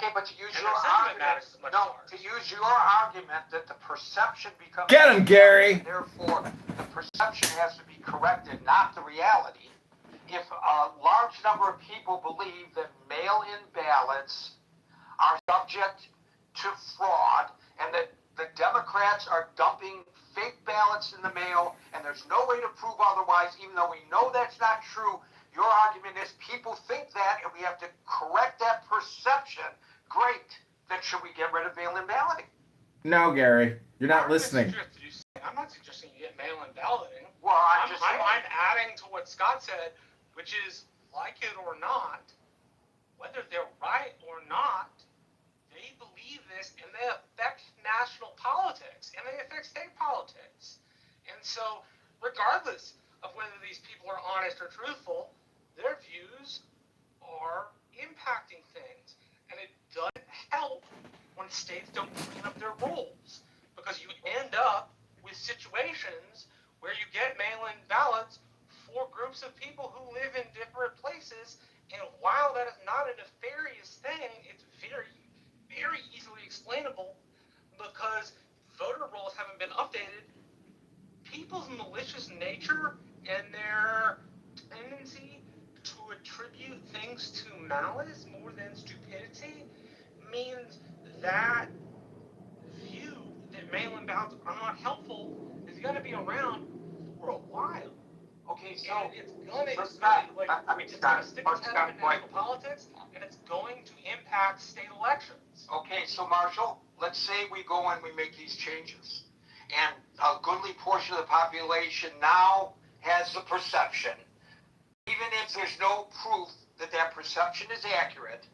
Okay, but to use And your their sentiment argument, matters as much as ours. to use your argument that the perception becomes... Get him, Gary! Therefore, the perception has to be corrected, not the reality. If a large number of people believe that mail-in ballots are subject to fraud and that the Democrats are dumping fake ballots in the mail and there's no way to prove otherwise, even though we know that's not true, your argument is people think that and we have to correct that perception. Great. Then should we get rid of mail-in balloting? No, Gary. You're not listening. I'm not suggesting you get mail-in balloting. Well, I'm adding to what Scott said, which is, like it or not, whether they're right or not, they believe this and they affect national politics and they affect state politics. And so, regardless of whether these people are honest or truthful, their views are impacting things. And it doesn't help when states don't clean up their rules, because you end up with situations where you get mail-in ballots for groups of people who live in different places, and while that is not a nefarious thing, it's very, very easily explainable because voter rolls haven't been updated. People's malicious nature and their tendency to attribute things to malice more than stupidity means that view that mail-in ballots are not helpful is going to be around for a while. Okay, so and it's going to stick its head up in national politics, and it's going to impact state elections. Okay, so Marshall, let's say we go and we make these changes, and a goodly portion of the population now has the perception, even if there's no proof that that perception is accurate,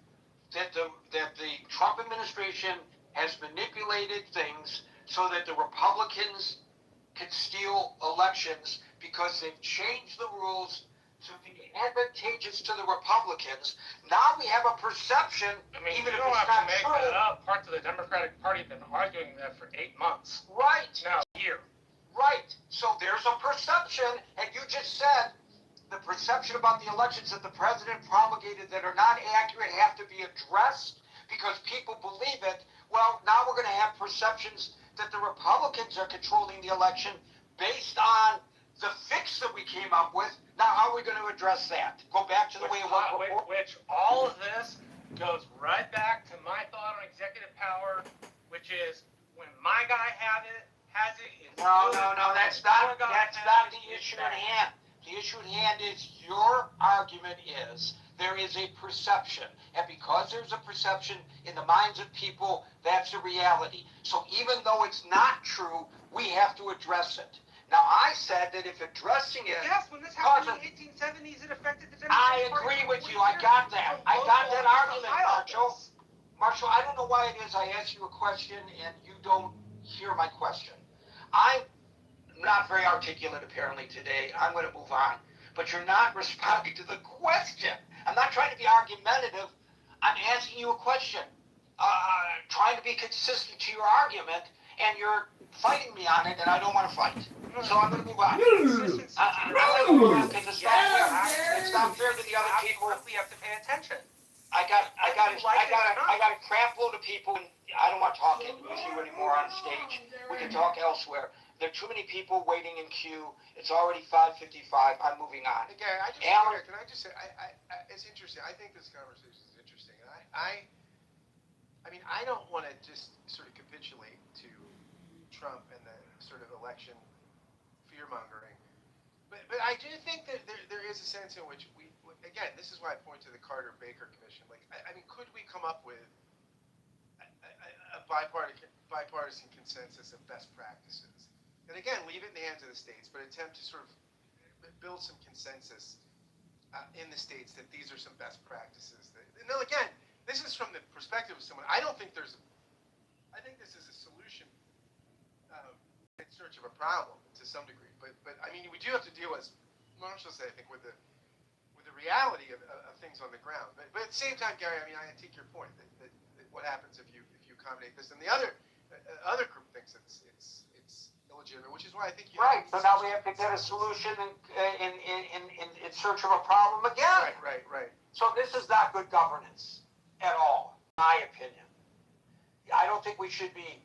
that the Trump administration has manipulated things so that the Republicans can steal elections because they've changed the rules to be advantageous to the Republicans. Now we have a perception, even if it's not true. You don't have to make that up. Parts of the Democratic Party have been arguing that for 8 months. Right. Now, here. Right. So there's a perception, and you just said the perception about the elections that the president promulgated that are not accurate have to be addressed because people believe it. Well, now we're going to have perceptions that the Republicans are controlling the election based on the fix that we came up with. Now, how are we going to address that? Go back to the way it was before? Which all of this goes right back to my thought on executive power, which is when my guy has it. No, that's not the issue at hand. The issue at hand is your argument is there is a perception. And because there's a perception in the minds of people, that's a reality. So even though it's not true, we have to address it. Now, I said that if addressing it... Yes, when this happened in the 1870s, it affected the Democratic I agree with you. I got that. I got that argument, Marshall. Marshall, I don't know why it is I ask you a question and you don't hear my question. I'm not very articulate, apparently, today. I'm going to move on. But you're not responding to the question. I'm not trying to be argumentative. I'm asking you a question. Trying to be consistent to your argument, and you're fighting me on it, and I don't want to fight. So I'm going to move on. I'm going to move on because it's not fair to the other people. We have to pay attention. I got a crap load of people, and I don't want to talk with you anymore on stage. We can talk elsewhere. There are too many people waiting in queue. It's already 5:55. I'm moving on. Hey, Gary, can I just say, it's interesting. I think this conversation is interesting. I mean, I don't want to just sort of capitulate to Trump and the sort of election fear-mongering. But I do think that there is a sense in which we, again, this is why I point to the Carter-Baker Commission. Like, I mean, could we come up with a bipartisan consensus of best practices? And again, leave it in the hands of the states, but attempt to sort of build some consensus in the states that these are some best practices. Now, again, this is from the perspective of someone. I think this is a solution in search of a problem to some degree. But I mean, we do have to deal, as Marshall said, I think, with the reality of things on the ground. But at the same time, Gary, I mean, I take your point that what happens if you accommodate this, and the other group thinks it's illegitimate, which is why I think right. So now we have to get a solution in search of a problem again. Right. So this is not good governance at all. my opinion. I don't think we should be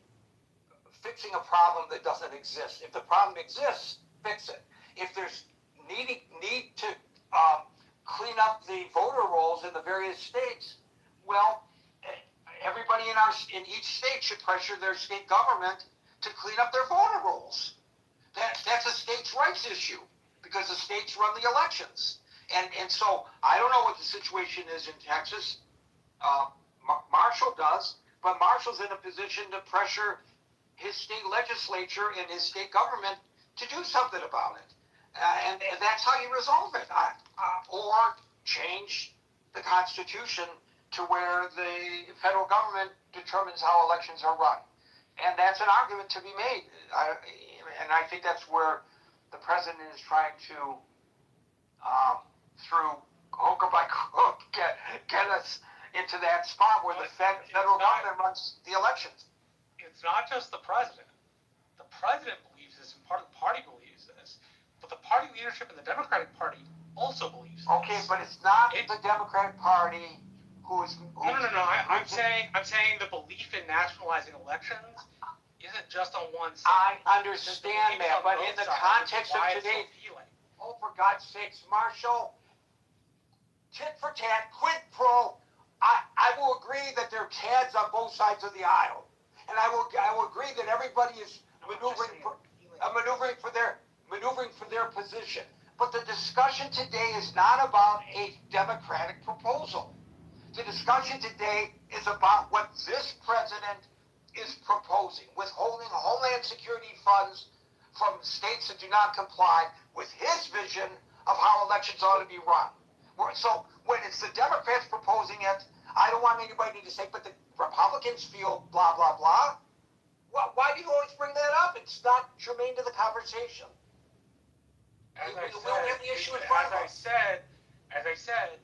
fixing a problem that doesn't exist. If the problem exists, fix it. If there's need to clean up the voter rolls in the various states, well, everybody in each state should pressure their state government to clean up their voter rolls. That's a states' rights issue because the states run the elections. And so I don't know what the situation is in Texas. Marshall does, but Marshall's in a position to pressure his state legislature and his state government to do something about it. And that's how you resolve it. Or change the Constitution to where the federal government determines how elections are run. And that's an argument to be made. And I think that's where the president is trying to, through hook or by crook, get us into that spot where the federal government runs the elections. It's not just the president. The president believes this, and part of the party believes this, but the party leadership in the Democratic Party also believes this. Okay, but it's not the Democratic Party who is. No. I'm saying the belief in nationalizing elections isn't just on one I side. understand that, but in the context of today, oh, for God's sakes, Marshall, tit for tat, quid pro. I will agree that there are tads on both sides of the aisle, and I will agree that everybody is maneuvering for their position. But the discussion today is not about a Democratic proposal. The discussion today is about what this president is proposing, withholding Homeland Security funds from states that do not comply with his vision of how elections ought to be run. So when it's the Democrats proposing it, I don't want anybody to say, but the Republicans feel blah, blah, blah. Well, why do you always bring that up? It's not germane to the conversation. As I said,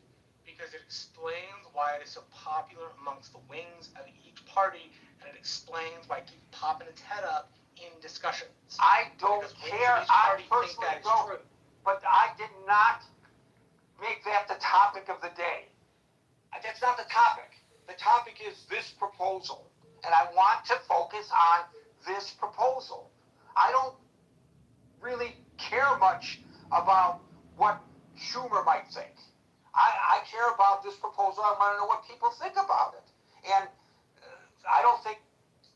because it explains why it is so popular amongst the wings of each party, and it explains why it keeps popping its head up in discussions. I don't care. I personally don't. But I did not make that the topic of the day. That's not the topic. The topic is this proposal. And I want to focus on this proposal. I don't really care much about what Schumer might think. I care about this proposal. I want to know what people think about it. And I don't think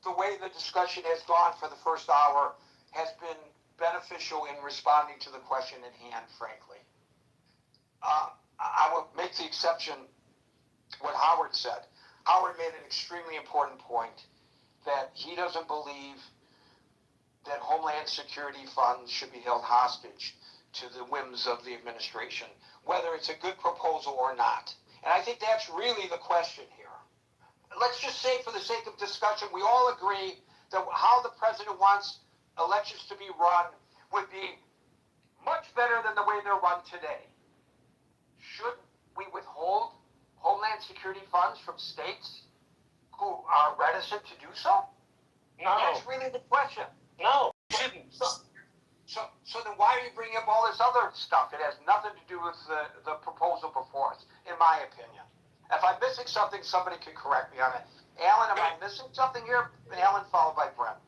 the way the discussion has gone for the first hour has been beneficial in responding to the question at hand, frankly. I will make the exception what Howard said. Howard made an extremely important point that he doesn't believe that Homeland Security funds should be held hostage to the whims of the administration, whether it's a good proposal or not. And I think that's really the question here. Let's just say, for the sake of discussion, we all agree that how the president wants elections to be run would be much better than the way they're run today. Should we withhold Homeland Security funds from states who are reticent to do so? No. That's really the question. No, you shouldn't. So then why are you bringing up all this other stuff? It has nothing to do with the proposal before us, in my opinion. If I'm missing something, somebody could correct me on it. Alan, am I missing something here? Alan, followed by Brent.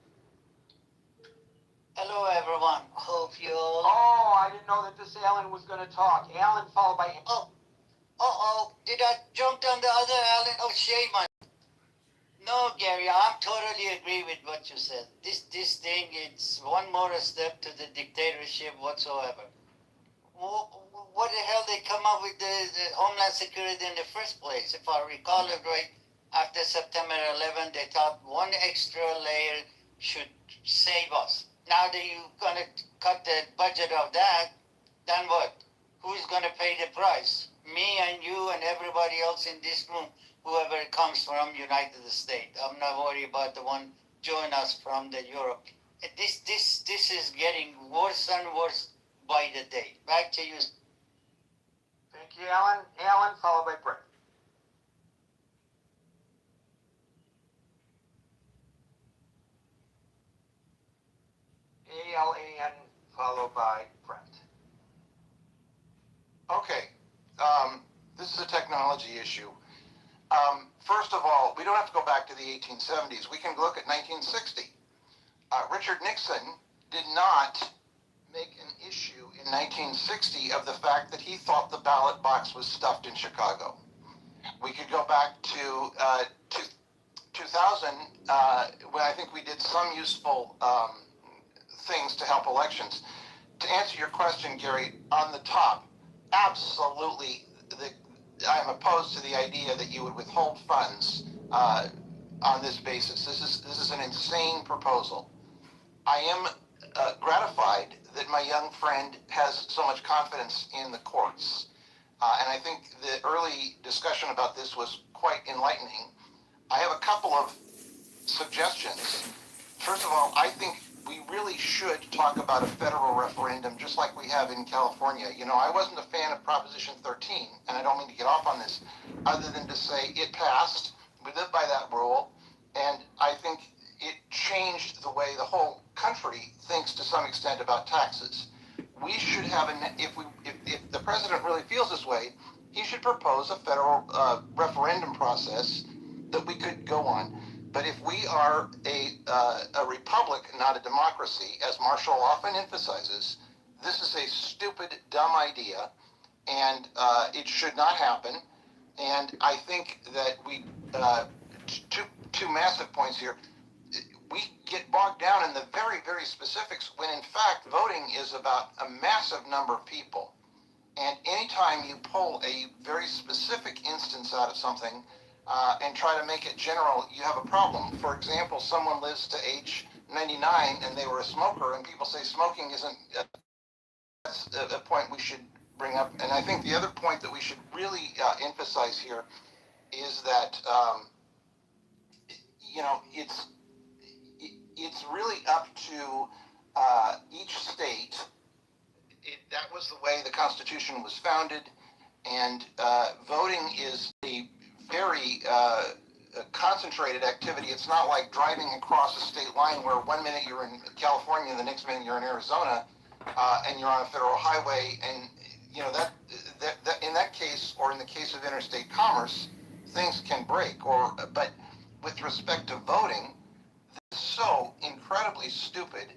Hello, everyone. Hope you all... Oh, I didn't know that this Alan was going to talk. Alan, followed by... Oh, did I jump on the other Alan? Oh, shame on... No, Gary, I totally agree with what you said. This thing, it's one more step to the dictatorship whatsoever. What the hell they come up with the Homeland Security in the first place? If I recall it right, after September 11, they thought one extra layer should save us. Now that you're going to cut the budget of that, then what? Who's going to pay the price? Me and you and everybody else in this room, whoever comes from United States. I'm not worried about the one join us from the Europe. This is getting worse and worse by the day. Back to you. Thank you, Alan. Alan, followed by Brent. ALAN, followed by Brent. Okay, this is a technology issue. First of all, we don't back to the 1870s. We can look at 1960. Richard Nixon did not make an issue in 1960 of the fact that he thought the ballot box was stuffed in Chicago. We could go back to 2000, when I think we did some useful things to help elections. To answer your question, Gary, on the top, absolutely, I'm opposed to the idea that you would withhold funds on this basis. This is an insane proposal. I am gratified that my young friend has so much confidence in the courts. And I think the early discussion about this was quite enlightening. I have a couple of suggestions. First of all, I think we really should talk about a federal referendum just like we have in California. You know, I wasn't a fan of Proposition 13, and I don't mean to get off on this, other than to say it passed, we live by that rule, and I think it changed the way the whole country thinks to some extent about taxes. We should have, if the president really feels this way, he should propose a federal referendum process that we could go on. But if we are a republic, not a democracy, as Marshall often emphasizes, this is a stupid, dumb idea, and it should not happen. And I think that we, two massive points here. We get bogged down in the very, very specifics when in fact voting is about a massive number of people. And anytime you pull a very specific instance out of something and try to make it general, you have a problem. For example, someone lives to age 99 and they were a smoker, and people say smoking isn't, that's a point we should bring up. And I think the other point that we should really emphasize here is that, you know, it's really up to each state. That was the way the Constitution was founded, and voting is a very concentrated activity. It's not like driving across a state line where 1 minute you're in California, the next minute you're in Arizona, and you're on a federal highway. And you know that in that case, or in the case of interstate commerce, things can break. But with respect to voting, it's so incredibly stupid.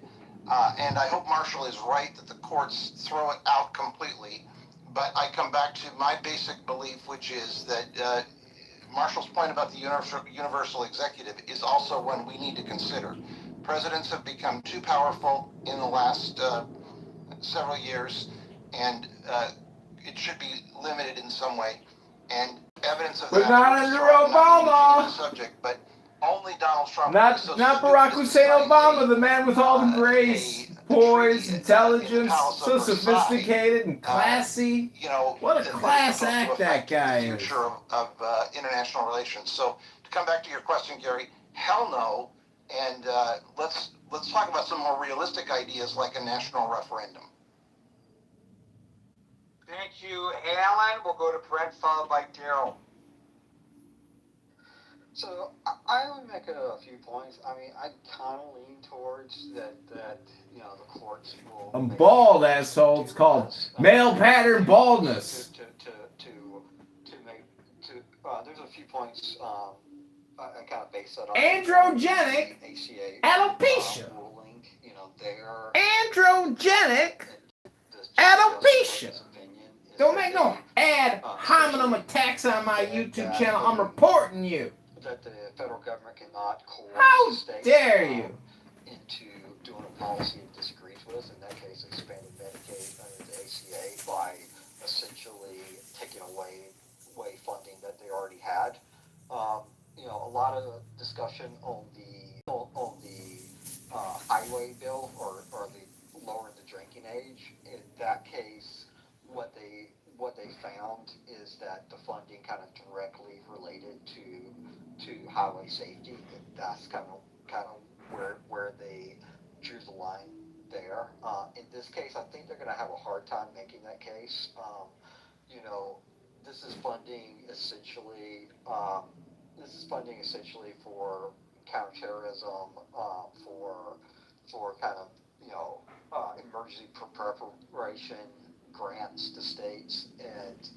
And I hope Marshall is right that the courts throw it out completely. But I come back to my basic belief, which is that Marshall's point about the universal executive is also one we need to consider. Presidents have become too powerful in the last several years, and it should be limited in some way. And evidence of But that. not under Obama. Subject, but only Donald Trump. Not Barack Hussein Obama, the man with all the grace, poise, intelligence, so sophisticated and classy. You know, what a class act that guy is. The future of international relations. So to come back to your question, Gary, hell no. And let's talk about some more realistic ideas like a national referendum. Thank you, Alan. We'll go to Brett, followed by Daryl. So I would make a few points. I mean, I kind of lean towards that you know the courts will. I'm bald, asshole. It's called male pattern baldness. There's a few points. I kind of base that on Androgenic ACA alopecia. Ruling. You know, their Androgenic alopecia. Don't make no ad hominem attacks on my YouTube channel. I'm reporting you. That the federal government cannot coerce How the states dare you into doing a policy it disagrees with. In that case, expanding Medicaid under the ACA by essentially taking away funding that they already had. You know, a lot of discussion on the highway bill or the lowering the drinking age. In that case, what they found is that the funding kind of directly related to highway safety. That's kind of where they drew the line there. In this case, I think they're going to have a hard time making that case. You know, this is funding essentially for counterterrorism, for kind of, you know, emergency preparation grants to states, and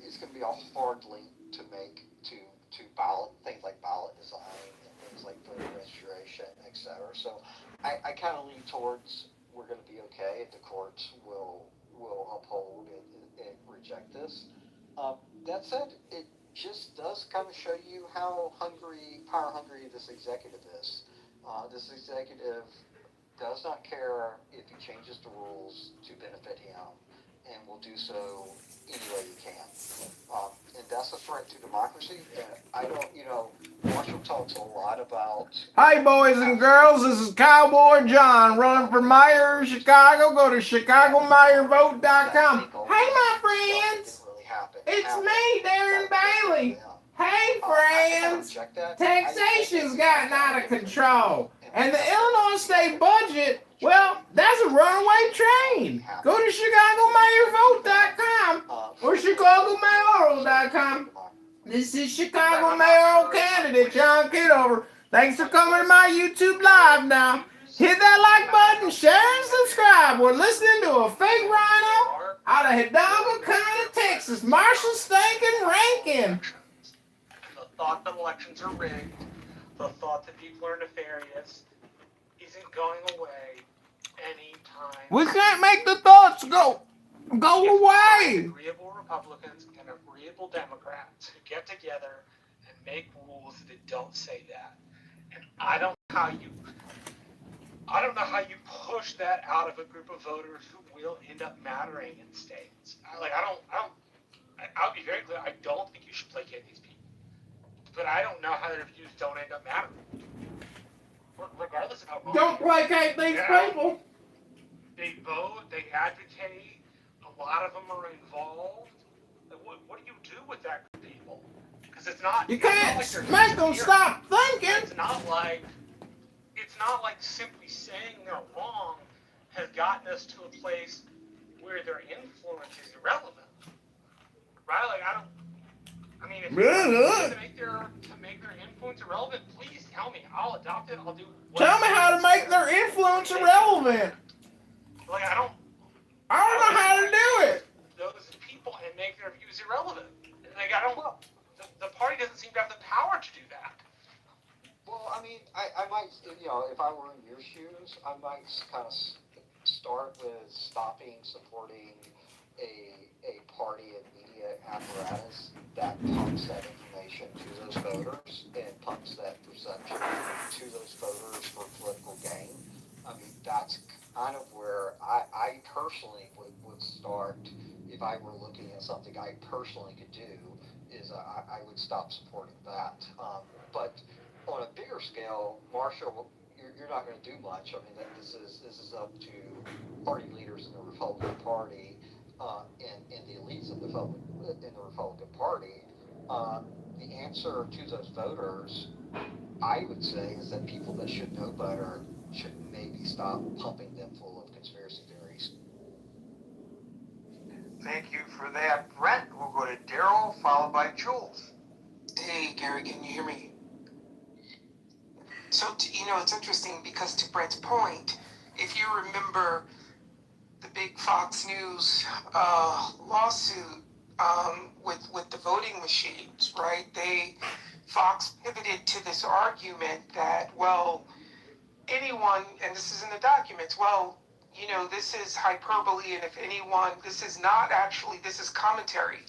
it's going to be a hard link to make to to ballot things like ballot design and things like voter registration, etc. So I kind of lean towards we're going to be okay. The courts will uphold and reject this. That said, it just does kind of show you how power hungry this executive is. This executive does not care if he changes the rules to benefit him, and will do so any way he can. And that's a threat to democracy. And I don't, Marshall talks a lot about. Hi, boys and girls. This is Cowboy John running for mayor of Chicago. Go to ChicagoMayorVote.com. Hey, my friends. It's me, Darren Bailey. Hey, friends. Taxation's gotten out of control. And the Illinois state budget, well, that's a runaway train. Go to ChicagoMayorVote.com or ChicagoMayoral.com. This is Chicago mayoral candidate John Kitover. Thanks for coming to my YouTube live now. Hit that like button, share and subscribe. We're listening to a fake rhino out of Hidalgo County, Texas. Marshall Stinkin' Rankin. The thought that elections are rigged, the thought that people are nefarious, isn't going away anytime. We can't make the thoughts go away. Agreeable Republicans and agreeable Democrats who get together and make rules that don't say that. And I don't know how you push that out of a group of voters who will end up mattering in states. I'll be very clear. I don't think you should placate these people, but I don't know how their views don't end up mattering, regardless of how wrong. Don't placate these people. They vote. They advocate. A lot of them are involved. What do you do with that group of people? Because it's not. You can't make them stop thinking. It's not like simply saying they're wrong has gotten us to a place where their influence is irrelevant, right? Like if you want to make their influence irrelevant, please tell me. I'll adopt it. I'll do. Tell me how to make their influence irrelevant. Like I don't know how to do it. Those people and make their views irrelevant. Like the party doesn't seem to have the power to do that. Well, I mean, I might, if I were in your shoes, I might kind of start with stopping supporting a party and media apparatus that pumps that information to those voters and pumps that perception to those voters for political gain. I mean, that's kind of where I personally would start if I were looking at something I personally could do, is I would stop supporting that. But on a bigger scale, Marshall, you're not going to do much. I mean, this is up to party leaders in the Republican Party and the elites in the Republican Party. The answer to those voters, I would say, is that people that should know better should maybe stop pumping them full of conspiracy theories. Thank you for that, Brent. We'll go to Daryl, followed by Jules. Hey, Gary, can you hear me? So, it's interesting because to Brent's point, if you remember the big Fox News lawsuit with the voting machines, right? Fox pivoted to this argument that, well, anyone, and this is in the documents, well, this is hyperbole, and if anyone, this is commentary,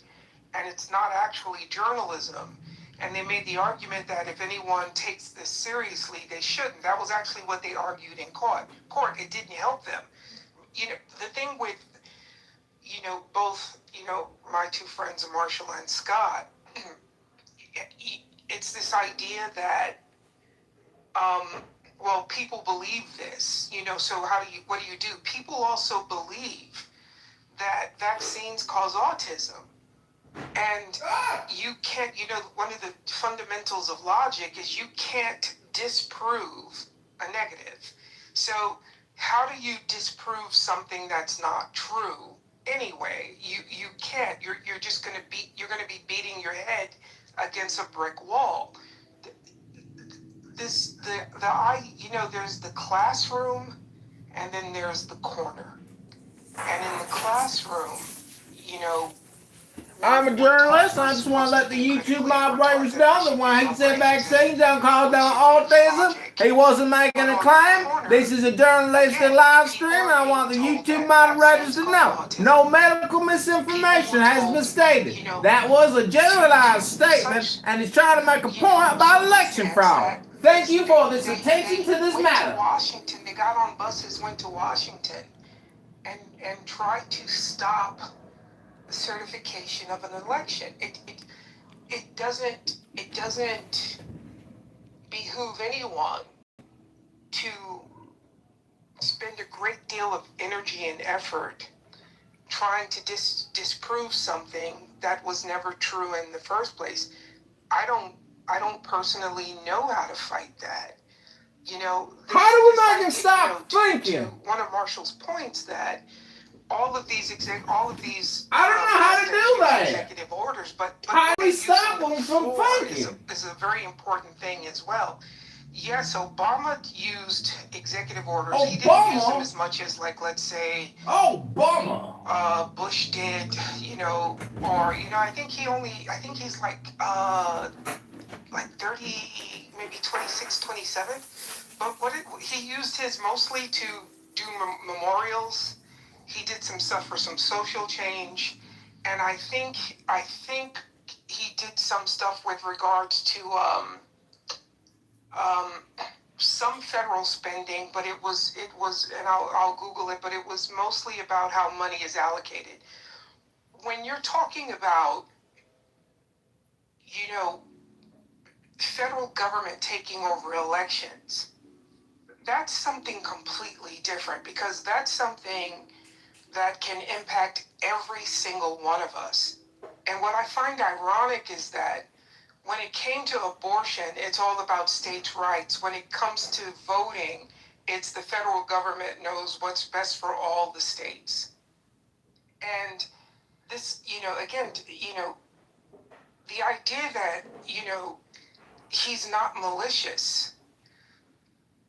and it's not actually journalism. And they made the argument that if anyone takes this seriously, they shouldn't. That was actually what they argued in court. It didn't help them. The thing with, both, my two friends, Marshall and Scott, it's this idea that, people believe this, so what do you do? People also believe that vaccines cause autism. And you can't, one of the fundamentals of logic is you can't disprove a negative. So how do you disprove something that's not true anyway? You can't. You're just going to be beating your head against a brick wall. There's the classroom and then there's the corner. And in the classroom, I'm a journalist. I just want to let the YouTube moderators know that when he said vaccines don't cause autism, he wasn't making a claim. This is a journalistic live stream, and I want the YouTube moderators to know no medical misinformation has been stated. That was a generalized statement, and he's trying to make a point about election fraud. Thank you for this attention to this matter. Washington, they got on buses, went to Washington, and tried to stop the certification of an election. It doesn't behoove anyone to spend a great deal of energy and effort trying to disprove something that was never true in the first place. I don't personally know how to fight that. You know, how do we make him stop thinking? One of Marshall's points that all of these I don't know how to do that. Executive orders, but how do we stop them from thinking? Is a very important thing as well. Yes, Obama used executive orders. He didn't use them as much as, like, let's say, Bush did, you know, or, you know, I think he's like 30, maybe 26, 27. But he used his mostly to do memorials. He did some stuff for some social change, and I think he did some stuff with regards to some federal spending, but it was, and I'll Google it, but it was mostly about how money is allocated. When you're talking about, you know, federal government taking over elections, that's something completely different, because that's something that can impact every single one of us. And what I find ironic is that when it came to abortion, it's all about states' rights. When it comes to voting, it's the federal government knows what's best for all the states. And this, you know, again, you know, the idea that, you know, he's not malicious.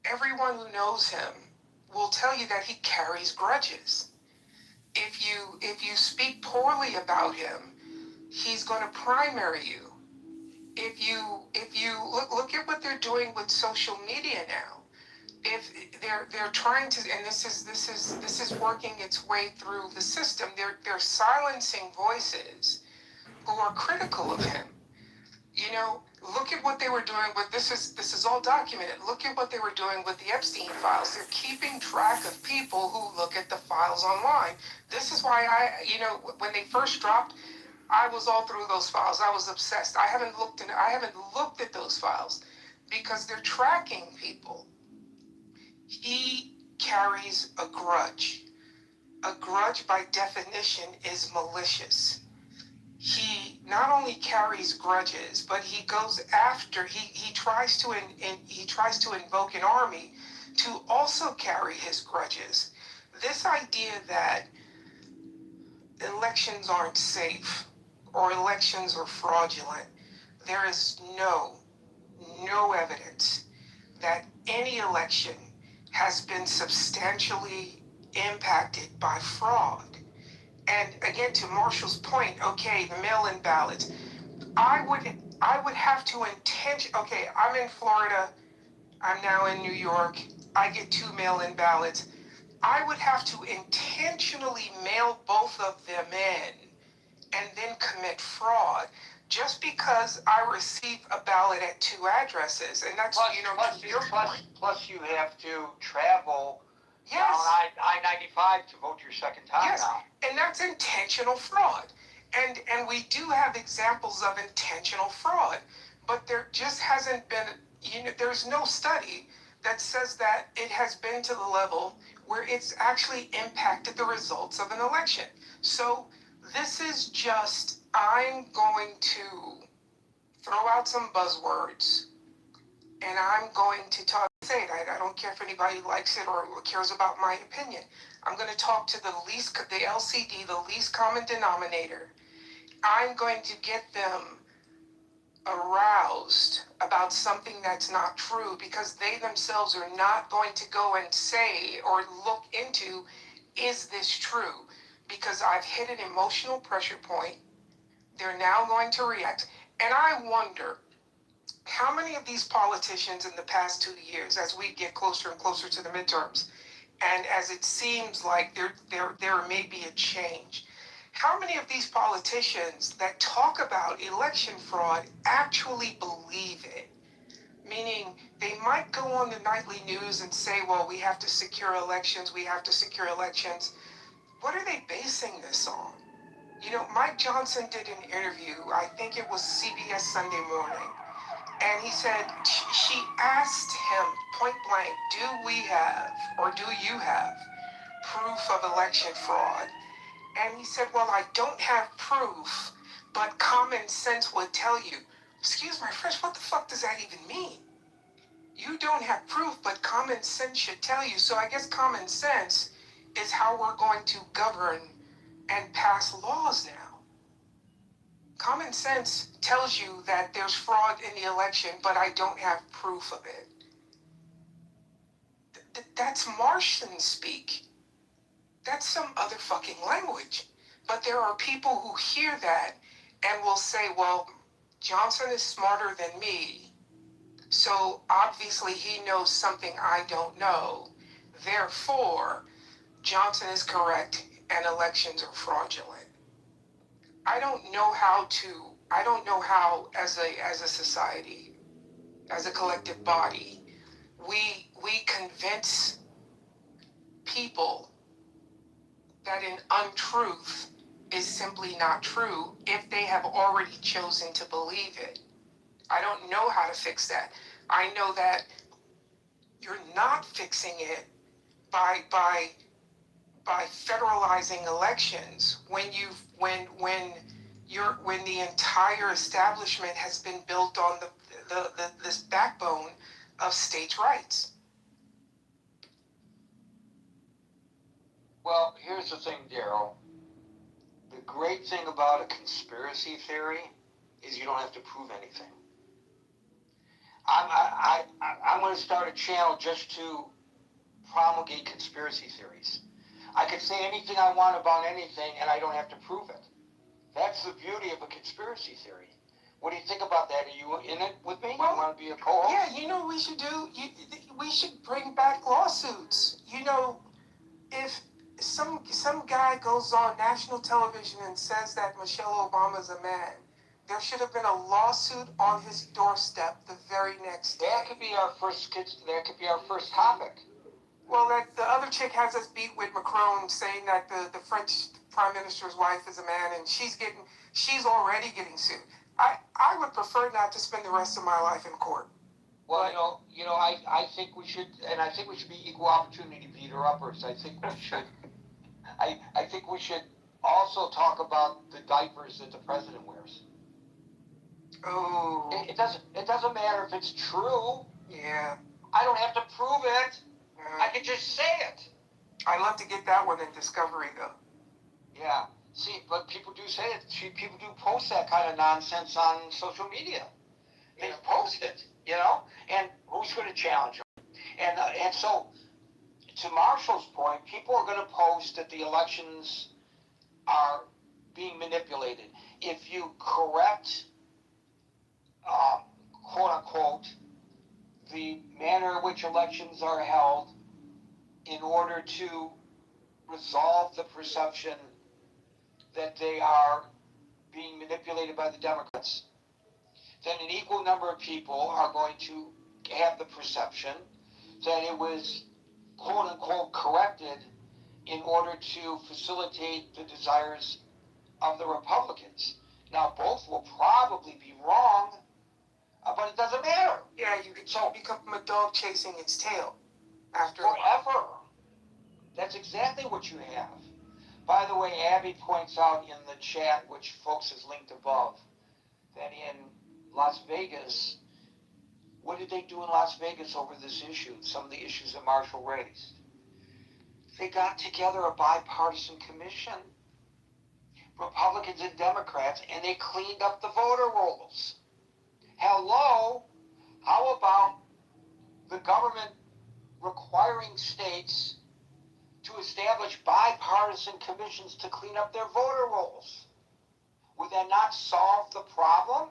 Everyone who knows him will tell you that he carries grudges. If you speak poorly about him, he's going to primary you. If you look at what they're doing with social media now, if they're trying to, and this is working its way through the system, they're silencing voices who are critical of him. You know, look at what they were doing with this is all documented. Look at what they were doing with the Epstein files. They're keeping track of people who look at the files online. This is why when they first dropped, I was all through those files. I was obsessed. I haven't looked at those files because they're tracking people. He carries a grudge. A grudge by definition is malicious. He not only carries grudges, but he goes after. He tries to invoke an army to also carry his grudges. This idea that elections aren't safe or elections are fraudulent, there is no evidence that any election has been substantially impacted by fraud. And again, to Marshall's point, okay, the mail-in ballots, I would have to okay, I'm in Florida, I'm now in New York, I get 2 mail-in ballots. I would have to intentionally mail both of them in and then commit fraud just because I receive a ballot at 2 addresses. And that's, plus you have to travel yes. down I-95 to vote your second time yes. now. And that's intentional fraud. And we do have examples of intentional fraud, but there just hasn't been, there's no study that says that it has been to the level where it's actually impacted the results of an election. So this is just, I'm going to throw out some buzzwords, and I'm going to say it. I don't care if anybody likes it or cares about my opinion. I'm going to talk to the LCD, the least common denominator. I'm going to get them aroused about something that's not true because they themselves are not going to go and say or look into, is this true? Because I've hit an emotional pressure point They're now going to react. And I wonder how many of these politicians in the past 2 years, as we get closer and closer to the midterms, and as it seems like there may be a change, how many of these politicians that talk about election fraud actually believe it? Meaning, they might go on the nightly news and say, well, we have to secure elections, we have to secure elections. What are they basing this on? You know, Mike Johnson did an interview, I think it was CBS Sunday Morning, and he said, she asked him point blank, do we have, or do you have, proof of election fraud? And he said, well, I don't have proof, but common sense would tell you. Excuse my French, what the fuck does that even mean? You don't have proof, but common sense should tell you. So I guess common sense is how we're going to govern and pass laws now. Common sense tells you that there's fraud in the election, but I don't have proof of it. That's Martian speak. That's some other fucking language. But there are people who hear that and will say, well, Johnson is smarter than me, so obviously he knows something I don't know. Therefore, Johnson is correct and elections are fraudulent. I don't know how as a society, as a collective body, we convince people that an untruth is simply not true if they have already chosen to believe it. I don't know how to fix that. I know that you're not fixing it by federalizing elections when the entire establishment has been built on this backbone of states' rights. Well, here's the thing, Daryl. The great thing about a conspiracy theory is you don't have to prove anything. I'm going to start a channel just to promulgate conspiracy theories. I can say anything I want about anything, and I don't have to prove it. That's the beauty of a conspiracy theory. What do you think about that? Are you in it with me? Well, you want to be a co-host? Yeah, you know what we should do? We should bring back lawsuits. You know, if some guy goes on national television and says that Michelle Obama's a man, there should have been a lawsuit on his doorstep the very next day. That could be our first. That could be our first topic. Well, the other chick has us beat with Macron saying that the French prime minister's wife is a man, and she's already getting sued. I would prefer not to spend the rest of my life in court. Well, I think we should, and I think we should be equal opportunity beater-uppers. I think we should. I think we should also talk about the diapers that the president wears. Oh. It doesn't matter if it's true. Yeah. I don't have to prove it. I can just say it. I'd love to get that one in Discovery, though. Yeah. See, but people do say it. People do post that kind of nonsense on social media. They post it, and who's going to challenge them? And so, to Marshall's point, people are going to post that the elections are being manipulated. If you correct, quote unquote, the manner in which elections are held in order to resolve the perception that they are being manipulated by the Democrats, then an equal number of people are going to have the perception that it was, quote unquote, corrected in order to facilitate the desires of the Republicans. Now, both will probably be wrong, but it doesn't matter. Yeah, you can become a dog chasing its tail after forever. That's exactly what you have. By the way, Abby points out in the chat, which folks has linked above, that in Las Vegas, what did they do in Las Vegas over this issue? Some of the issues that Marshall raised. They got together a bipartisan commission, Republicans and Democrats, and they cleaned up the voter rolls. Hello? How about the government requiring states to establish bipartisan commissions to clean up their voter rolls? would that not solve the problem?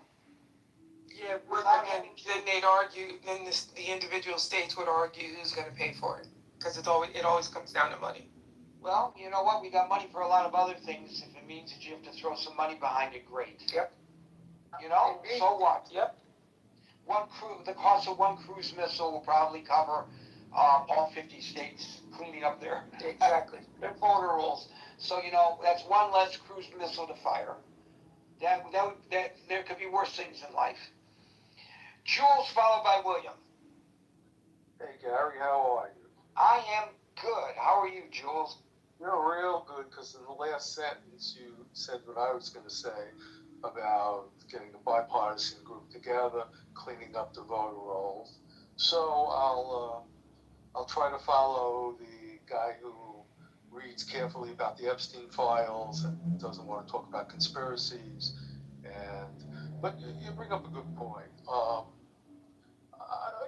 Yeah, then they'd argue. Then the individual states would argue who's going to pay for it, because it always comes down to money. Well, you know what? We got money for a lot of other things. If it means that you have to throw some money behind it, great. Yep. You know, so what? Yep. The cost of one cruise missile will probably cover all 50 states cleaning up their Exactly. their voter rolls. So you know, that's one less cruise missile to fire. That there could be worse things in life. Jules, followed by William. Hey Gary, how are you? I am good. How are you, Jules? You're real good, because in the last sentence you said what I was going to say about getting the bipartisan group together, cleaning up the voter rolls. So I'll try to follow the guy who reads carefully about the Epstein files and doesn't want to talk about conspiracies. But you bring up a good point.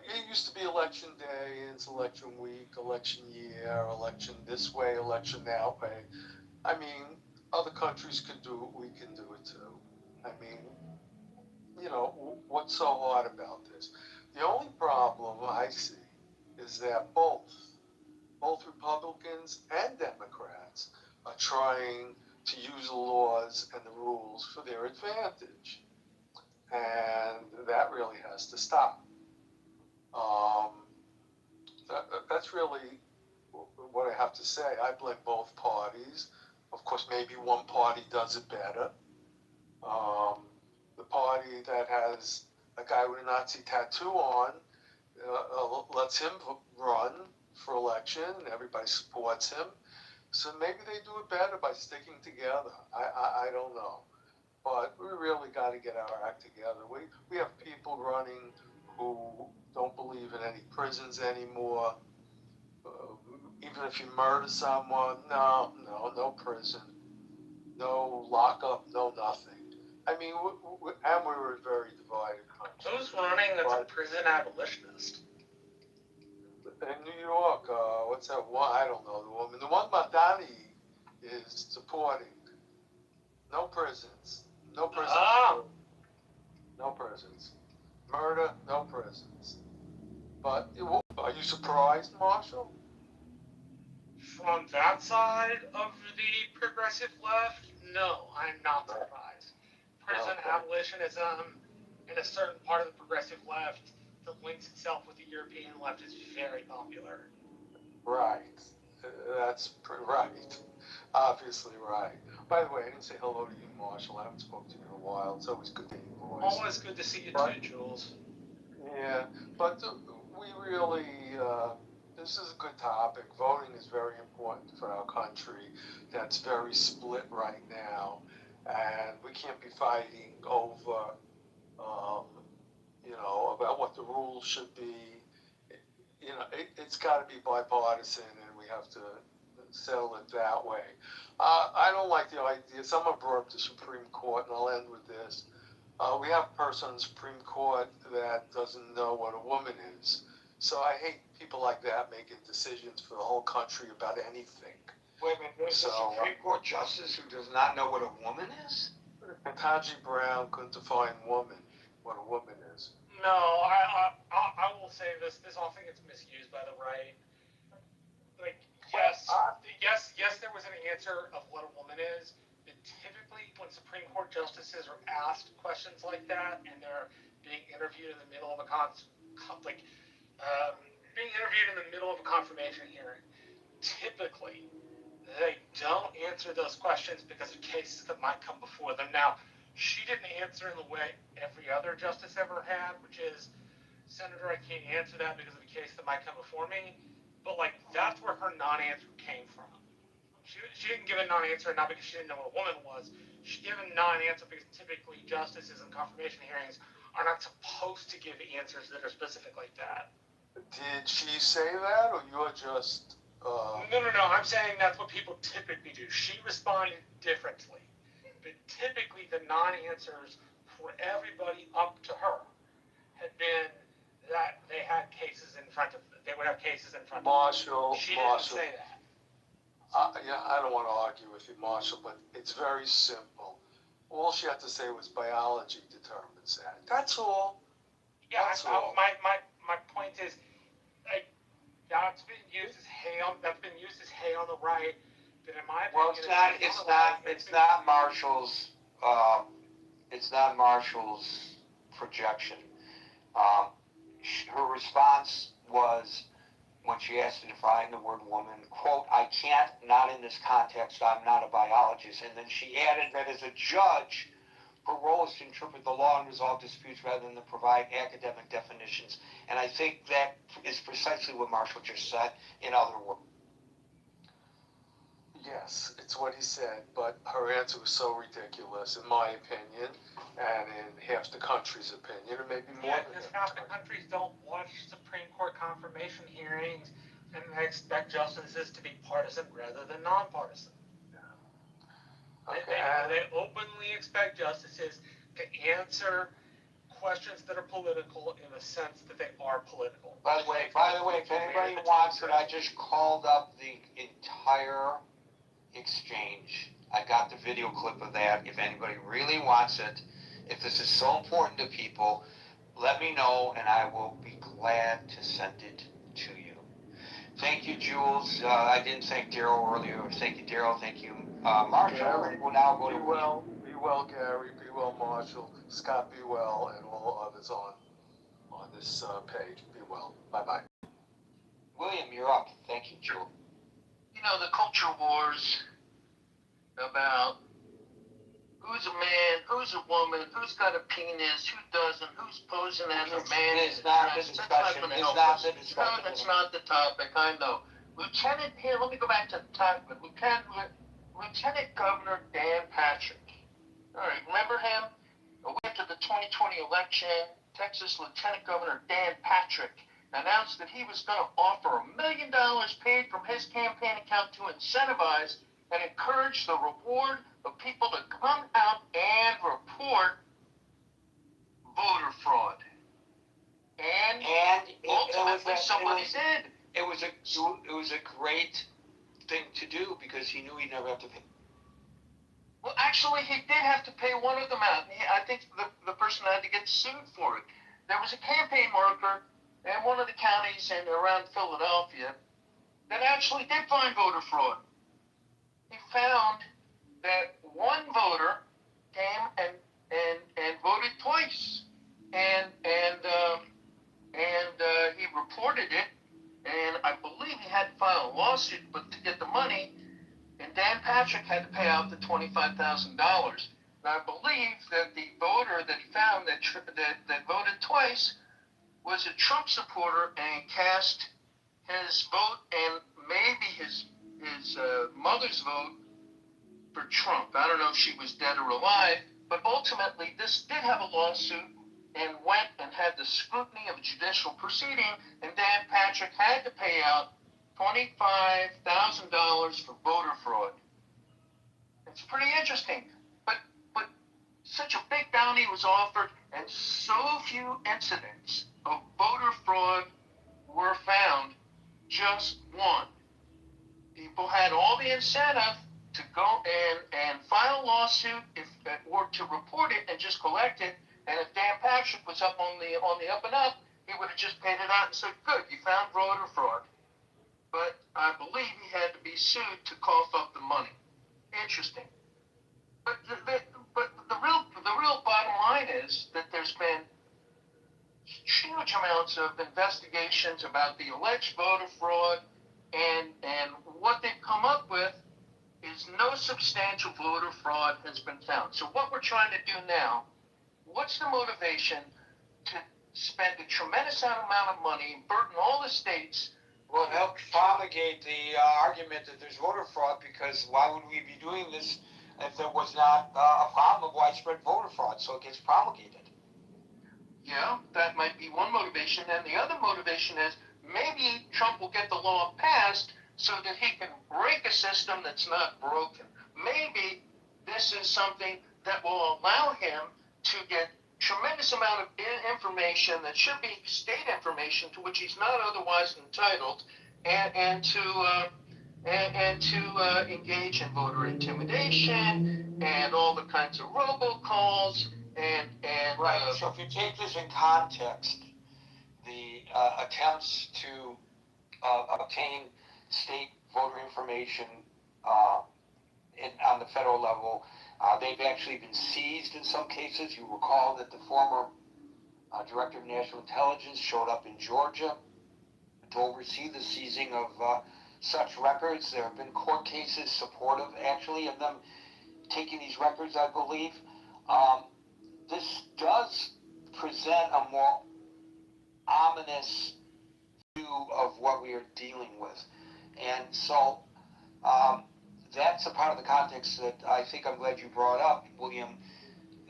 It used to be election day, it's election week, election year, election this way, election that way. I mean, other countries can do it, we can do it too. I mean, you know, what's so hard about this? The only problem I see is that both Republicans and Democrats are trying to use the laws and the rules for their advantage. And that really has to stop. That's really what I have to say. I blame both parties. Of course, maybe one party does it better. The party that has a guy with a Nazi tattoo on lets him run for election. Everybody supports him. So maybe they do it better by sticking together. I don't know. But we really got to get our act together. We have people running who don't believe in any prisons anymore. Even if you murder someone, no prison, no lockup, no nothing. I mean, and we were a very divided country. Who's running that's a prison abolitionist? In New York, what's that one? I don't know the woman. The one Madani is supporting. No prisons. No prisons. No prisons. Murder, no prisons. But are you surprised, Marshall? From that side of the progressive left, no, I'm not surprised. Prison abolitionism in a certain part of the progressive left that links itself with the European left is very popular. Right. That's right. Obviously right. By the way, I didn't say hello to you, Marshall. I haven't spoken to you in a while. It's always good to hear your voice. Always good to see you too, Jules. Yeah, but we really, this is a good topic. Voting is very important for our country. That's very split right now. And we can't be fighting over, about what the rules should be. It's got to be bipartisan, and we have to settle it that way. I don't like the idea. Someone brought up the Supreme Court, and I'll end with this. We have a person on the Supreme Court that doesn't know what a woman is. So I hate people like that making decisions for the whole country about anything. Wait a minute, there's a Supreme Court justice who does not know what a woman is? Ketanji Brown couldn't define what a woman is. No, I will say this. This often gets misused by the right. Like, yes, there was an answer of what a woman is. But typically, when Supreme Court justices are asked questions like that, and they're being interviewed in the middle of a confirmation hearing, typically they don't answer those questions because of cases that might come before them. Now, she didn't answer in the way every other justice ever had, which is, Senator, I can't answer that because of a case that might come before me. But that's where her non-answer came from. She didn't give a non-answer not because she didn't know what a woman was. She gave a non-answer because typically justices in confirmation hearings are not supposed to give answers that are specific like that. Did she say that, or you're just... No. I'm saying that's what people typically do. She responded differently. But typically the non-answers for everybody up to her had been that they had cases in front of them. They would have cases in front of them. She didn't say that. I don't want to argue with you, Marshall, but it's very simple. All she had to say was biology determines that. That's all. Yeah, That's all. my point is, like, that's been used as hay on the right. That in my opinion, Well, it's not Marshall's. It's not Marshall's projection. Her response was, when she asked to define the word woman, quote, "I can't, not in this context, I'm not a biologist." And then she added that as a judge, her role is to interpret the law and resolve disputes rather than to provide academic definitions. And I think that is precisely what Marshall just said, in other words. Yes, it's what he said, but her answer was so ridiculous, in my opinion, and in half the country's opinion, or maybe more Yeah, than because half half the the country. countries don't watch Supreme Court confirmation hearings, and they expect justices to be partisan rather than nonpartisan. Okay. They openly expect justices to answer questions that are political in the sense that they are political. By the way, if anybody wants it, I just called up the entire exchange. I got the video clip of that. If anybody really wants it, if this is so important to people, let me know and I will be glad to send it to you. Thank you, Jules. I didn't thank Daryl earlier. Thank you, Daryl. Thank you, Marshall. Gary, We'll now go to be well, Gary. Be well, Marshall. Scott, be well, and all others on this page. Be well. Bye-bye. William, you're up. Thank you, Jules. You know, the culture wars about who's a man, who's a woman, who's got a penis, who doesn't, who's posing as a man. It's not the discussion. No, that's not the topic, I know. Here, let me go back to the topic. Lieutenant Governor Dan Patrick. All right, remember him? After the 2020 election, Texas Lieutenant Governor Dan Patrick announced that he was going to offer $1 million paid from his campaign account to incentivize and encourage the reward of people to come out and report voter fraud. And ultimately somebody did. It was a great thing to do because he knew he'd never have to pay. Well, actually, he did have to pay one of them out. I think the person had to get sued for it. There was a campaign worker in one of the counties around Philadelphia that actually did find voter fraud. He found that one voter came and voted twice, and he reported it, and I believe he had to file a lawsuit, but to get the money, and Dan Patrick had to pay out the $25,000. And I believe that the voter that he found that voted twice was a Trump supporter and cast his vote and maybe his mother's vote for Trump. I don't know if she was dead or alive, but ultimately this did have a lawsuit and went and had the scrutiny of a judicial proceeding, and Dan Patrick had to pay out $25,000 for voter fraud. It's pretty interesting, but such a big bounty was offered, and so few incidents of voter fraud were found. Just one. People had all the incentive to go and file a lawsuit or to report it and just collect it. And if Dan Patrick was up on the up and up, he would have just paid it out and said, "Good, you found voter fraud." But I believe he had to be sued to cough up the money. Interesting. But the real bottom line is that there's been huge amounts of investigations about the alleged voter fraud, and what they've come up with is no substantial voter fraud has been found. So what we're trying to do now, what's the motivation to spend a tremendous amount of money and burden all the states? Well, it helped promulgate the argument that there's voter fraud, because why would we be doing this if there was not a problem of widespread voter fraud? So it gets promulgated. Yeah, that might be one motivation. And the other motivation is maybe Trump will get the law passed so that he can break a system that's not broken. Maybe this is something that will allow him to get tremendous amount of information that should be state information to which he's not otherwise entitled, and to and to engage in voter intimidation and all the kinds of robocalls and right. So if you take this in context, the attempts to obtain state voter information on the federal level, they've actually been seized in some cases. You recall that the former Director of National Intelligence showed up in Georgia to oversee the seizing of such records. There have been court cases supportive, actually, of them taking these records, I believe. This does present a more ominous view of what we are dealing with. And so that's a part of the context that I think I'm glad you brought up, William,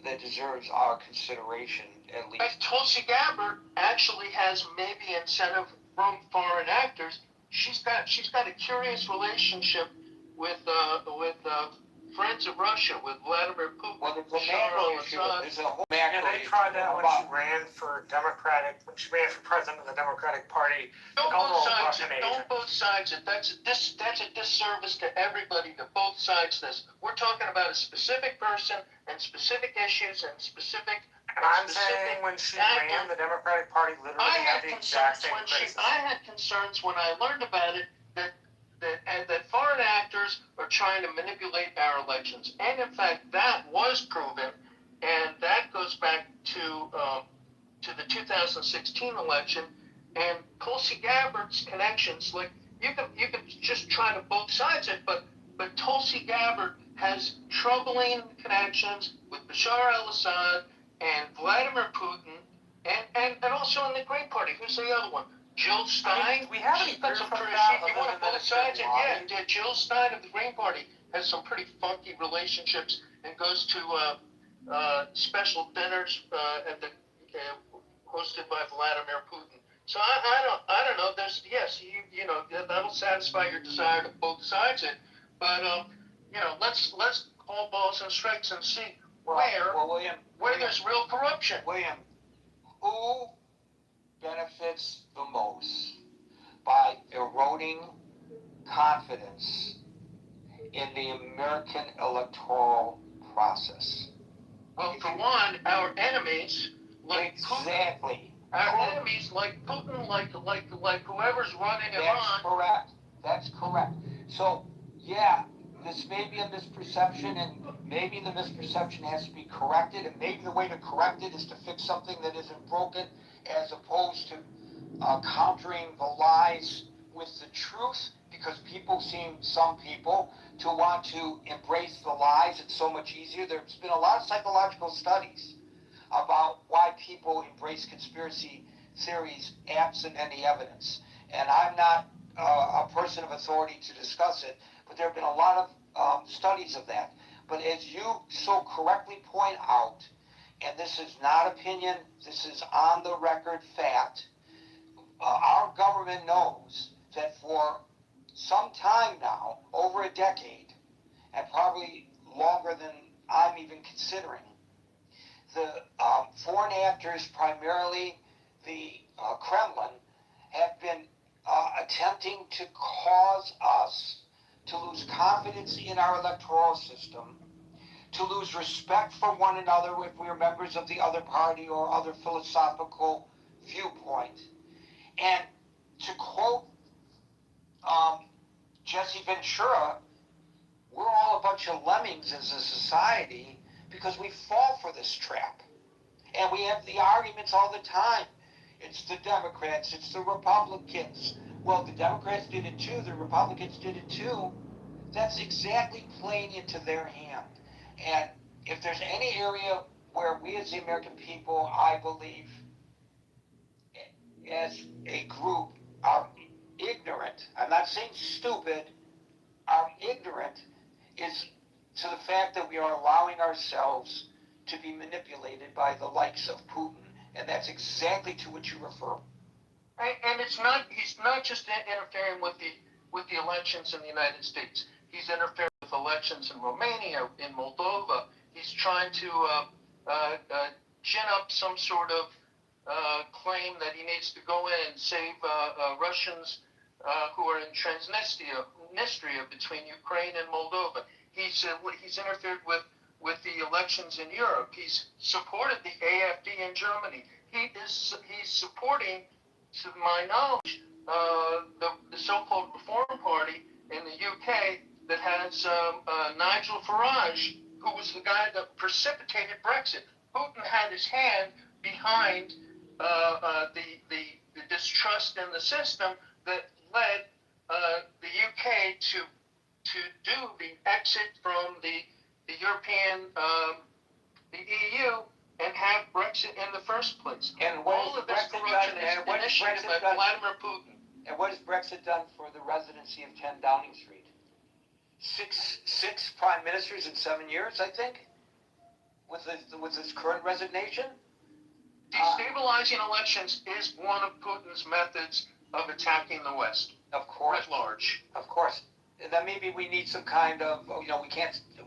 that deserves our consideration, at least. If Tulsi Gabbard actually has maybe incentive from foreign actors, she's got a curious relationship with friends of Russia, with Vladimir Putin. Well, there's a macro issue. There's a whole macro Yeah, they issue tried that when she about- ran for president of the Democratic Party. Don't Called both her a sides it. Russian Don't agent. both sides it. That's a disservice to everybody, to both sides this. We're talking about a specific person and specific issues and specific. And I'm saying when she ran, the Democratic Party literally I had had the exact concerns same when criticism. I had concerns when I learned about it that foreign actors are trying to manipulate our elections, and in fact that was proven, and that goes back to the 2016 election, and Tulsi Gabbard's connections. Like you can just try to both sides it, but Tulsi Gabbard has troubling connections with Bashar al-Assad and Vladimir Putin, and also in the Green Party. Who's the other one? Jill Stein. I mean, we have any She's got proof some of pretty. that You other want than to that both it's been sides? lobbied? Yeah, Jill Stein of the Green Party has some pretty funky relationships and goes to special dinners at the hosted by Vladimir Putin. So I don't know. There's you know that'll satisfy your desire to both sides it, but let's call balls and strikes and see William, there's real corruption. William, who benefits the most by eroding confidence in the American electoral process? Well, for one, our enemies like Exactly. Putin, our enemies like Putin, like whoever's running Iran. That's correct. So, yeah, this may be a misperception, and maybe the misperception has to be corrected, and maybe the way to correct it is to fix something that isn't broken, as opposed to countering the lies with the truth, because some people to want to embrace the lies. It's so much easier. There's been a lot of psychological studies about why people embrace conspiracy theories absent any evidence. And I'm not a person of authority to discuss it, but there have been a lot of studies of that. But as you so correctly point out, and this is not opinion, this is on the record fact, our government knows that for some time now, over a decade, and probably longer than I'm even considering, the foreign actors, primarily the Kremlin, have been attempting to cause us to lose confidence in our electoral system, to lose respect for one another if we're members of the other party or other philosophical viewpoint. And to quote Jesse Ventura, we're all a bunch of lemmings as a society because we fall for this trap. And we have the arguments all the time. It's the Democrats, it's the Republicans. Well, the Democrats did it too, the Republicans did it too. That's exactly playing into their hand. And if there's any area where we as the American people, I believe, as a group, are ignorant, I'm not saying stupid, are ignorant, is to the fact that we are allowing ourselves to be manipulated by the likes of Putin. And that's exactly to what you refer. And he's not just interfering with the elections in the United States. He's interfering with elections in Romania, in Moldova. He's trying to gin up some sort of claim that he needs to go in and save Russians who are in Transnistria between Ukraine and Moldova. He's interfered with the elections in Europe. He's supported the AfD in Germany. He's supporting, to my knowledge, the so-called Reform Party in the UK that has Nigel Farage, who was the guy that precipitated Brexit. Putin had his hand behind the distrust in the system that led the UK to do the exit from the European, the EU, and have Brexit in the first place. And all of this corruption is initiated by Vladimir Putin. And what has Brexit done for the residency of 10 Downing Street? Six prime ministers in 7 years, I think, with his current resignation. Destabilizing elections is one of Putin's methods of attacking the West. Of course, at large. Of course. And then maybe we need some kind of, we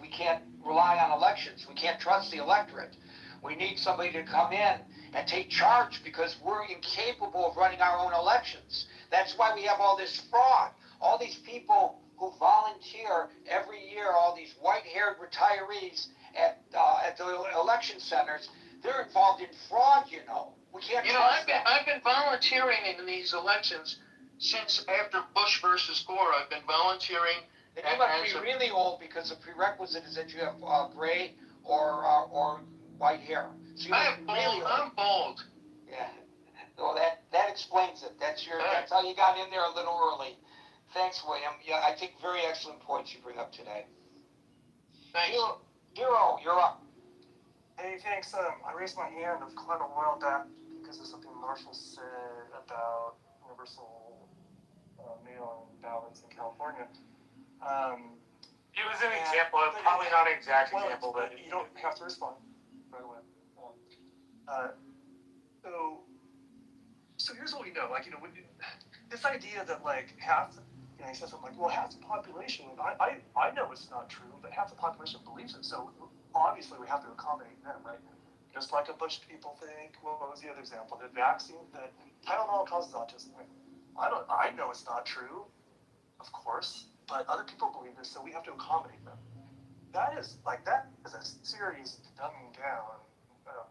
can't rely on elections. We can't trust the electorate. We need somebody to come in and take charge because we're incapable of running our own elections. That's why we have all this fraud. All these people who volunteer every year, all these white-haired retirees at the election centers, they're involved in fraud, We can't trust them. I've been volunteering in these elections since after Bush versus Gore. I've been volunteering. And you must be really old because the prerequisite is that you have gray or white hair. So I'm bald. Yeah. Well, that explains it. That's how you got in there a little early. Thanks, William. Yeah, I think very excellent points you bring up today. Thanks. Hero, you're up. Hey, thanks. I raised my hand of kind of while back because of something Marshall said about universal mail-in ballots in California. It was an example, probably not an exact example, but you don't have to respond right away. So here's what we know. This idea that half, he says something like, well, half the population. I know it's not true, but half the population believes it. So obviously we have to accommodate them, right? Just like a bunch of people think. What was the other example? That Tylenol causes autism. I know it's not true, of course, but other people believe this, so we have to accommodate them. That is a serious dumbing down of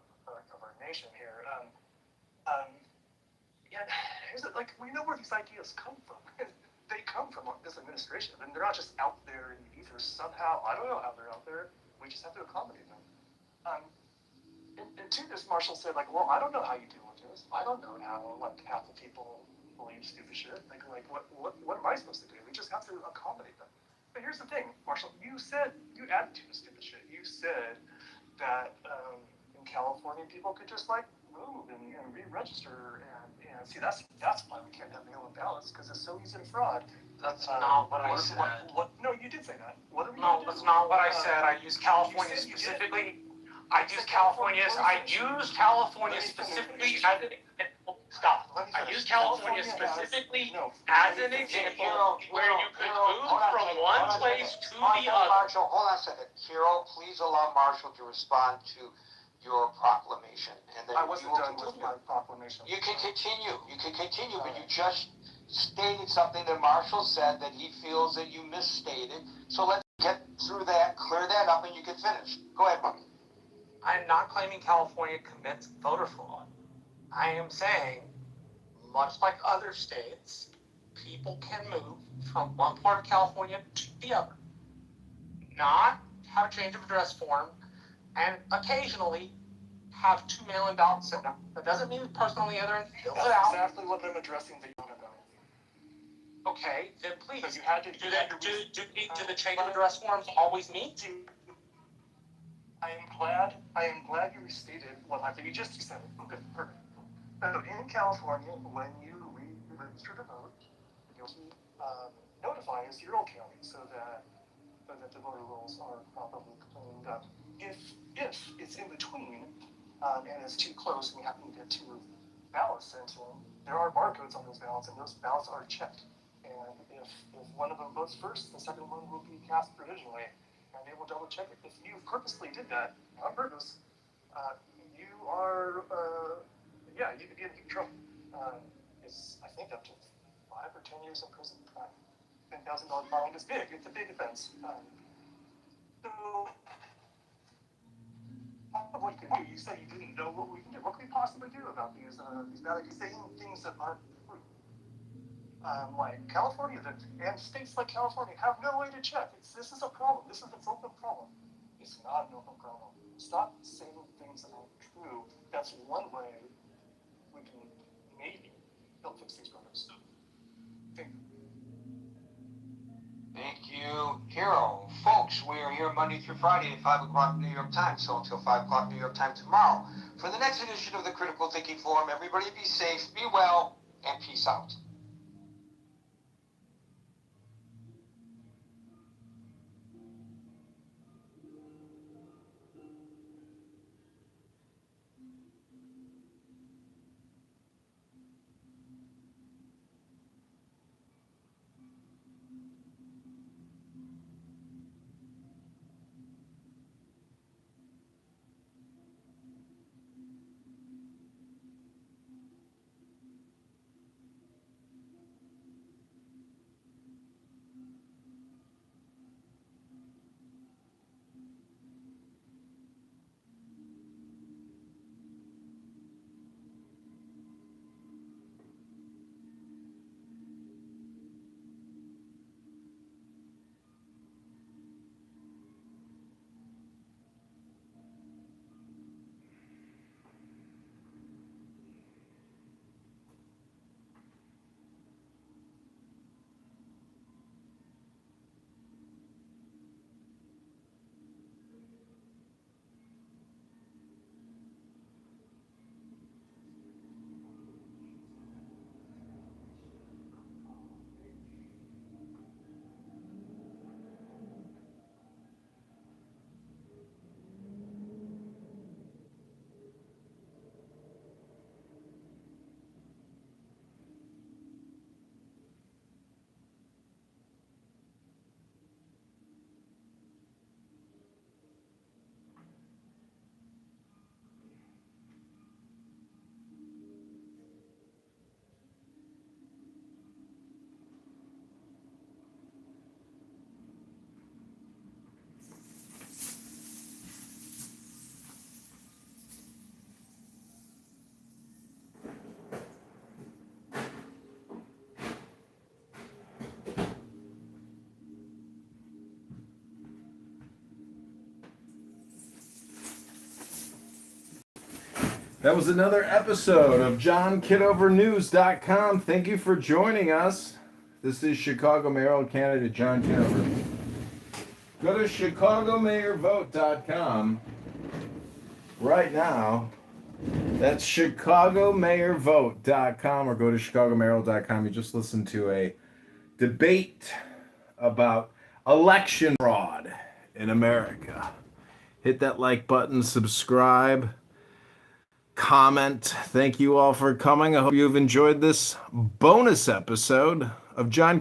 our nation here. We know where these ideas come from. They come from this administration, and they're not just out there in the ether somehow. I don't know how they're out there. We just have to accommodate them. And to this, Marshall said, well, I don't know how you deal with this. I don't know how half the people believe stupid shit. What am I supposed to do? We just have to accommodate them. But here's the thing, Marshall. You added to the stupid shit. You said that in California people could just move and re-register and see that's why we can't have mail-in ballots because it's so easy to fraud. That's not what I said. No, you did say that. No, that's not what I said. I used California specifically. I used California specifically as an example. Stop. I used California specifically as an example where you could move from one place to the other. Marshall, hold on a second. Hero, please allow Marshall to respond to your proclamation. And then I wasn't done with my proclamation. You can continue, but you just stated something that Marshall said that he feels that you misstated. So let's get through that, clear that up, and you can finish. Go ahead, Bucky. I'm not claiming California commits voter fraud. I am saying, much like other states, people can move from one part of California to the other. Not have a change of address form, and occasionally have 2 mail-in ballots sent out. That doesn't mean the person on the other end fills it out. Exactly what I'm addressing the unit now. Okay, then please. So you had to do the change of address forms always meet? I am glad you restated what you just said. Okay, perfect. So in California, when you re-register to vote, you'll notify a zero county so that the voter rolls are properly cleaned up. If it's in between and it's too close and you happen to get 2 ballots sent in, there are barcodes on those ballots, and those ballots are checked. And if one of them votes first, the second one will be cast provisionally, and they will double check it. If you purposely did that on purpose, you are, you could get in trouble. It's, I think, up to 5 or 10 years years in prison. $10,000 fine is big. It's a big offense. So, what can we do? You said you didn't know what we can do. What can we possibly do about these bad ideas? Saying things that aren't true. Like California and states like California have no way to check. This is a problem. This is an open problem. It's not an open problem. Stop saying things that aren't true. That's one way we can maybe help fix these problems. Thank you, Hero. Folks, we are here Monday through Friday at 5 o'clock New York time, so until 5 o'clock New York time tomorrow. For the next edition of the Critical Thinking Forum, everybody be safe, be well, and peace out. That was another episode of JohnKitoverNews.com. Thank you for joining us. This is Chicago mayoral candidate John Kitover. Go to ChicagoMayorVote.com right now. That's ChicagoMayorVote.com, or go to ChicagoMayoral.com. You just listened to a debate about election fraud in America. Hit that like button, subscribe, comment. Thank you all for coming. I hope you've enjoyed this bonus episode of John